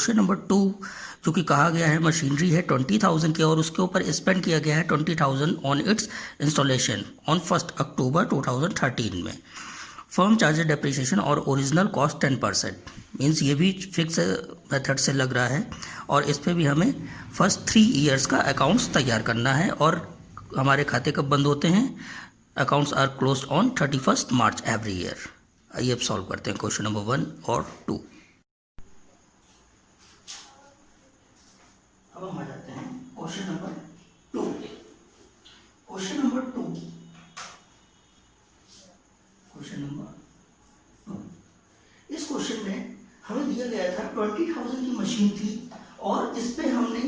Question number 2 जो कि कहा गया है मशीनरी है 20,000 की और उसके ऊपर स्पेंड किया गया है 20,000 ऑन इट्स इंस्टॉलेशन ऑन 1 अक्टूबर 2013 में। फर्म चार्जेज डेप्रिसिएशन और ओरिजिनल कॉस्ट 10%। मीन्स ये भी फिक्स मेथड से लग रहा है और इस पर भी हमें फर्स्ट 3 ईयर्स का अकाउंट्स तैयार करना है। और हमारे खाते कब बंद होते हैं? Accounts are close on 31 March every year. आइए अब सॉल्व करते हैं क्वेश्चन नंबर 1 और 2। अब हम आ जाते हैं क्वेश्चन नंबर 2 पे। क्वेश्चन नंबर 2 इस क्वेश्चन में हमें दिया गया था 20,000 की मशीन थी और इस पे हमने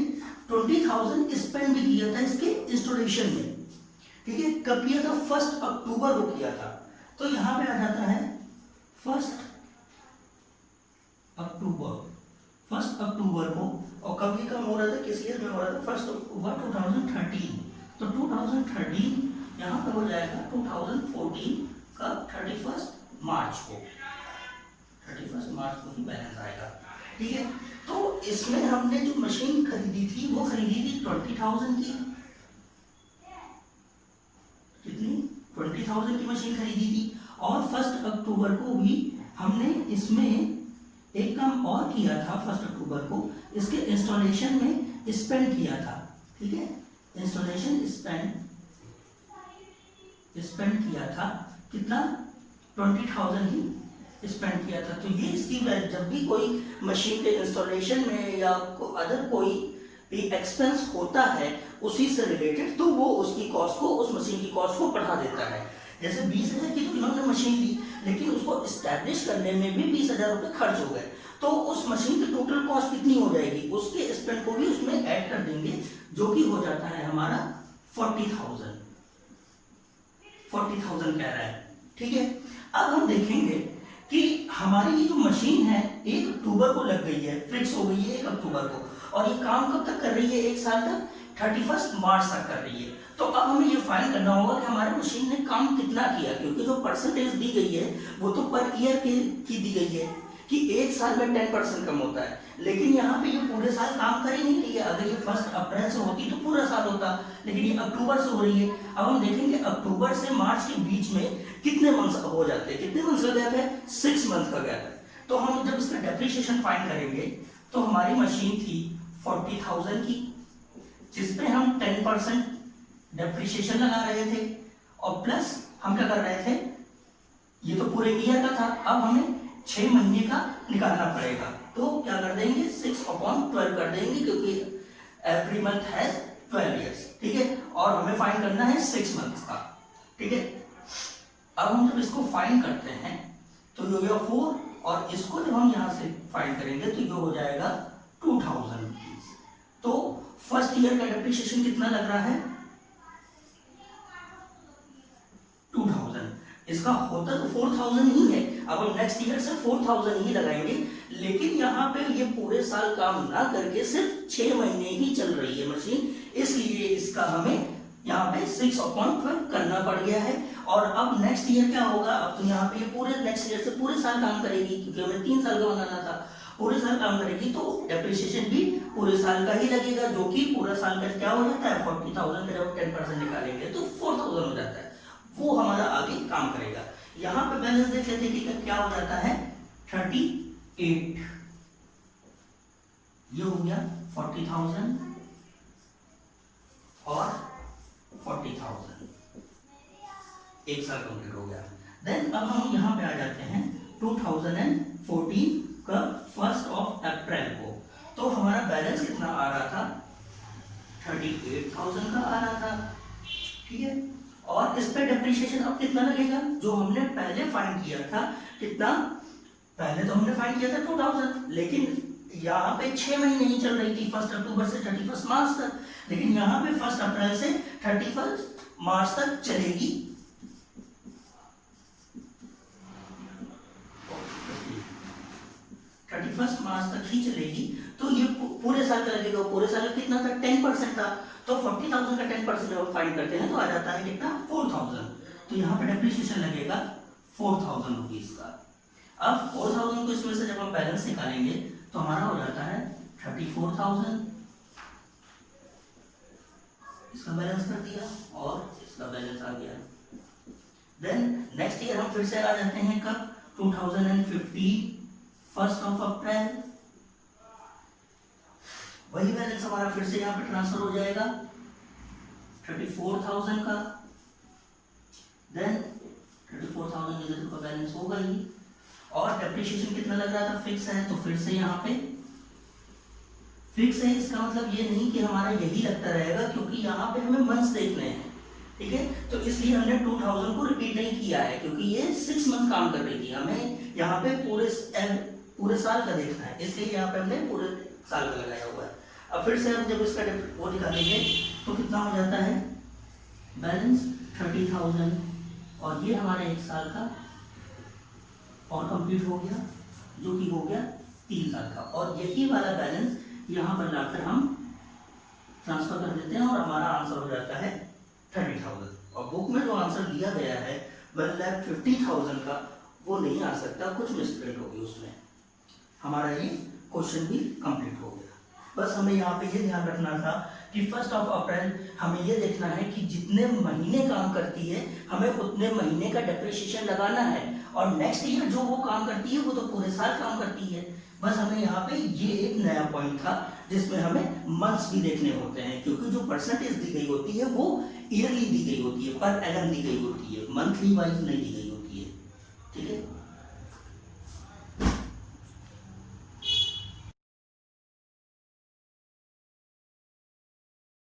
20,000 स्पेंड भी किया था इसके इंस्टॉलेशन में। ठीक है, कब किया था? 1 अक्टूबर को किया था। तो यहां पे आ जाता है 1 अक्टूबर को। और कब ये काम हो रहा था? किस ईयर में हो रहा था? 1 अक्टूबर 2013। तो 2013 यहाँ पे हो जाएगा 2014 का 31 मार्च को। 31 मार्च को ही बैलेंस आएगा। ठीक है, तो इसमें हमने जो मशीन खरीदी थी वो खरीदी थी 20,000 की। कितनी? 20,000 की मशीन खरीदी थी। और 1 अक्टूबर को भी हमने इसमें एक काम और किया था। 1 अक्टूबर को इसके इंस्टॉलेशन में स्पेंड किया था। ठीक है, इंस्टॉलेशन स्पेंड किया था कितना? 20,000 ही स्पेंड किया था। तो ये इसकी जब भी कोई मशीन के इंस्टॉलेशन में या अदर कोई भी एक्सपेंस होता है उसी से रिलेटेड, तो वो उसकी कॉस्ट को, उस मशीन की कॉस्ट को बढ़ा देता है। जैसे 20,000 की तो इन्होंने मशीन ली, लेकिन उसको एस्टैब्लिश करने में भी 20,000 रुपए खर्च हो गए। तो उस मशीन की टोटल कॉस्ट कितनी हो जाएगी? उसके स्पेंड को भी उसमें ऐड कर देंगे, जो कि हो जाता है हमारा 40,000 कह रहा है। ठीक है, अब हम देखेंगे कि हमारी ये जो मशीन है 1 अक्टूबर को लग गई है, फिक्स हो गई है 1 अक्टूबर को, और ये काम कब तक कर रही है? 1 साल तक, 31 मार्च तक कर रही है। तो अब हमें ये फाइंड करना होगा कि हमारी मशीन ने काम कितना किया, क्योंकि जो परसेंटेज दी गई है वो तो पर ईयर की दी गई है कि 1 साल में 10% कम होता है, लेकिन यहाँ पे ये पूरे साल काम कर ही नहीं रही है। अगर ये 1 अप्रैल से होती तो पूरा साल होता, लेकिन ये अक्टूबर से हो रही है। अब हम देखेंगे अक्टूबर से मार्च के बीच में कितने मंथ हो जाते हैं, कितने मंथ का गैप है? 6 मंथ का गैप है। तो हम जब इसका डेप्रिसिएशन फाइंड करेंगे तो हमारी मशीन थी 40,000 की, जिसपे हम 10% डेप्रिसिएशन लगा रहे थे, और प्लस हम क्या कर रहे थे? ये तो पूरे ईयर का था, अब हमें 6 महीने का निकालना पड़ेगा। तो क्या कर देंगे? 6/12 कर देंगे, क्योंकि एवरी मंथ है 12 ईयर्स। ठीक है, और हमें फाइंड करना है 6 मंथ का। ठीक है, अब हम जब इसको फाइंड करते हैं तो ये हो गया 4, और इसको जब हम यहां से फाइंड करेंगे तो ये हो जाएगा 2,000 रुपीज। तो फर्स्ट ईयर का डेप्रिसिएशन कितना लग रहा है? 2,000। इसका होता तो 4,000 ही है। अब हम नेक्स्ट ईयर से 4,000 ही लगाएंगे, लेकिन यहाँ पे ये पूरे साल काम ना करके सिर्फ 6 महीने ही चल रही है मशीन, इसलिए इसका हमें यहाँ पे 6/12 करना पड़ गया है। और अब नेक्स्ट ईयर क्या होगा? अब तो यहाँ पे पूरे नेक्स्ट ईयर से पूरे साल काम करेगी, क्योंकि हमें 3 साल का बनाना था। पूरे साल काम करेगी तो डेप्रिसिएशन भी पूरे साल का ही लगेगा, जो कि पूरा साल का क्या हो जाता है? 40,000 का जब 10% निकालेंगे तो 4,000 हो जाता है। वो हमारा आगे काम करेगा। यहाँ पे बैलेंस देख लेते हैं कि क्या हो जाता है? 38। ये हो गया 40,000 और 40,000, 1 साल कंप्लीट हो गया। देन अब हम यहाँ पे आ जाते हैं 2014 का 1 अप्रैल को। तो हमारा बैलेंस कितना आ रहा था? 38,000 का आ रहा था। ठीक है, और इस पे डेप्रिसिएशन अब कितना लगेगा? जो हमने पहले फाइंड किया था, कितना? पहले तो हमने फाइंड किया था 2,000, लेकिन यहाँ पे 6 महीने ही चल रही थी, 1 अक्टूबर से 31 मार्च तक, लेकिन यहाँ पे 1 अप्रैल से 31 मार्च तक चलेगी। 31 मार्च तक ही चलेगी, तो ये पूरे साल का लगेगा। पूरे साल का कितना था? 10% था। तो 40,000 का 10% जब हम फाइंड करते हैं तो आ जाता है कितना? 4,000। तो यहाँ पे डेप्रिसिएशन लगेगा 4,000 रुपीज का। अब 4,000 को इसमें से जब हम बैलेंस निकालेंगे तो हमारा हो जाता है 34,000, इसका बैलेंस कर दिया और इसका बैलेंस आ गया। देन नेक्स्ट ईयर हम फिर से आ जाते हैं कब, 2015 1 अप्रैल, वही बैलेंस हमारा फिर से यहाँ पे ट्रांसफर हो जाएगा 34,000 का। देन 34,000 का बैलेंस होगा ही, और डेप्रिसिएशन कितना लग रहा था, फिक्स है, तो फिर से यहाँ पे फिक्स है। इसका मतलब ये नहीं कि हमारा यही लगता रहेगा, क्योंकि यहाँ पे हमें मंथ्स देखने हैं, ठीक है। तो इसलिए हमने 2000 को रिपीट नहीं किया है, क्योंकि ये 6 मंथ काम कर रही थी, हमें यहाँ पे पूरे साल का देखना है, इसलिए यहाँ पे हमने पूरे साल का लगाया हुआ है। अब फिर से हम जब इसका वो निकालेंगे तो कितना हो जाता है बैलेंस 30,000, और ये हमारे एक साल का और कंप्लीट हो गया, जो कि हो गया 3 साल का। और यही वाला बैलेंस यहाँ पर लाकर हम ट्रांसफर कर देते हैं और हमारा आंसर हो जाता है 30,000। और बुक में जो आंसर दिया गया है 1,50,000 का, वो नहीं आ सकता, कुछ मिस्प्रिंट होगी उसमें। हमारा ये क्वेश्चन भी कंप्लीट हो गया। बस हमें यहाँ पे ये ध्यान रखना था कि 1 अप्रैल हमें ये देखना है कि जितने महीने काम करती है हमें उतने महीने का डेप्रिसिएशन लगाना है, और नेक्स्ट ईयर जो वो काम करती है वो तो पूरे साल काम करती है। बस हमें यहाँ पे ये एक नया पॉइंट था जिसमें हमें मंथ्स भी देखने होते हैं, क्योंकि जो परसेंटेज दी गई होती है वो ईयरली दी गई होती है, पर एनम दी गई होती है, मंथली वाइज नहीं दी गई होती है, ठीक है।